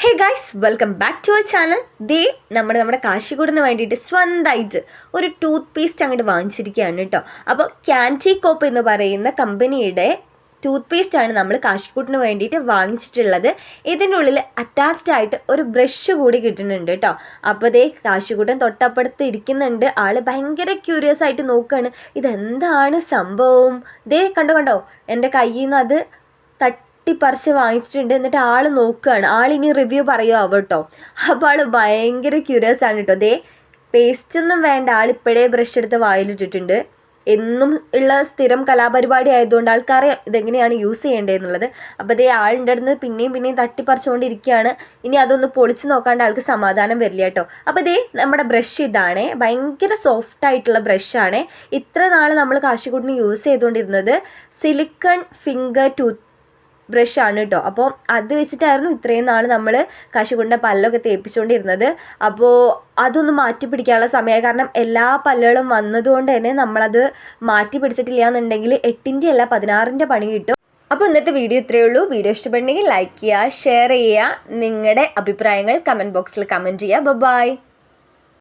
Hey guys, welcome back to our channel. നമ്മുടെ കാശിക്കൂടിന് വേണ്ടിയിട്ട് സ്വന്തമായിട്ട് ഒരു ടൂത്ത് പേസ്റ്റ് അങ്ങോട്ട് വാങ്ങിച്ചിരിക്കുകയാണ് കേട്ടോ. അപ്പോൾ ക്യാൻറ്റി കോപ്പ് എന്ന് പറയുന്ന കമ്പനിയുടെ ടൂത്ത് പേസ്റ്റാണ് നമ്മൾ കാശിക്കൂട്ടിന് വേണ്ടിയിട്ട് വാങ്ങിച്ചിട്ടുള്ളത്. ഇതിൻ്റെ ഉള്ളിൽ അറ്റാച്ച്ഡ് ആയിട്ട് ഒരു ബ്രഷ് കൂടി കിട്ടുന്നുണ്ട് കേട്ടോ. അപ്പോൾ കാശിക്കൂട്ടൻ തൊട്ടപ്പുറത്ത് ഇരിക്കുന്നുണ്ട്. ആൾ ഭയങ്കര ക്യൂരിയസ് ആയിട്ട് നോക്കുകയാണ്, ഇതെന്താണ് സംഭവം. കണ്ടോ എൻ്റെ കയ്യിൽ നിന്ന് അത് തട്ടിപ്പറിച്ച് വാങ്ങിച്ചിട്ടുണ്ട്. എന്നിട്ട് ആൾ നോക്കുകയാണ്, ആളിനി റിവ്യൂ പറയുക കേട്ടോ. അപ്പോൾ ആൾ ഭയങ്കര ക്യൂരിയസ് ആണ് കേട്ടോ. പേസ്റ്റൊന്നും വേണ്ട, ആളിപ്പോഴേ ബ്രഷ് എടുത്ത് വായിലിട്ടിട്ടുണ്ട്. എന്നും ഉള്ള സ്ഥിരം കലാപരിപാടി ആയതുകൊണ്ട് ആൾക്കറിയാം ഇതെങ്ങനെയാണ് യൂസ് ചെയ്യേണ്ടതെന്നുള്ളത്. അപ്പോൾ ആളിൻ്റെ അടുത്ത് പിന്നെയും തട്ടിപ്പറിച്ചുകൊണ്ടിരിക്കുകയാണ്. ഇനി അതൊന്ന് പൊളിച്ച് നോക്കാണ്ട് ആൾക്ക് സമാധാനം വരില്ല കേട്ടോ. അപ്പോൾ നമ്മുടെ ബ്രഷ് ഇതാണ്, ഭയങ്കര സോഫ്റ്റ് ആയിട്ടുള്ള ബ്രഷാണ്. ഇത്ര നാൾ നമ്മൾ കാശിക്കൂട്ടിന് യൂസ് ചെയ്തുകൊണ്ടിരുന്നത് സിലിക്കൺ ഫിംഗർ ടൂത്ത് ബ്രഷാണ് കേട്ടോ. അപ്പോൾ അത് വെച്ചിട്ടായിരുന്നു ഇത്രയും നാൾ നമ്മൾ കാശിക്കൂട്ടിൻ്റെ പല്ലൊക്കെ തേപ്പിച്ചുകൊണ്ടിരുന്നത്. അപ്പോൾ അതൊന്ന് മാറ്റി പിടിക്കാനുള്ള സമയമായി. കാരണം എല്ലാ പല്ലുകളും വന്നതുകൊണ്ട് തന്നെ നമ്മളത് മാറ്റി പിടിച്ചിട്ടില്ല എന്നുണ്ടെങ്കിൽ 8ൻ്റെ അല്ല 16ൻ്റെ പണി കിട്ടും. അപ്പോൾ ഇന്നത്തെ വീഡിയോ ഇത്രയേ ഉള്ളൂ. വീഡിയോ ഇഷ്ടപ്പെട്ടെങ്കിൽ ലൈക്ക് ചെയ്യുക, ഷെയർ ചെയ്യുക, നിങ്ങളുടെ അഭിപ്രായങ്ങൾ കമൻറ്റ് ബോക്സിൽ കമൻറ്റ് ചെയ്യുക. ബൈ.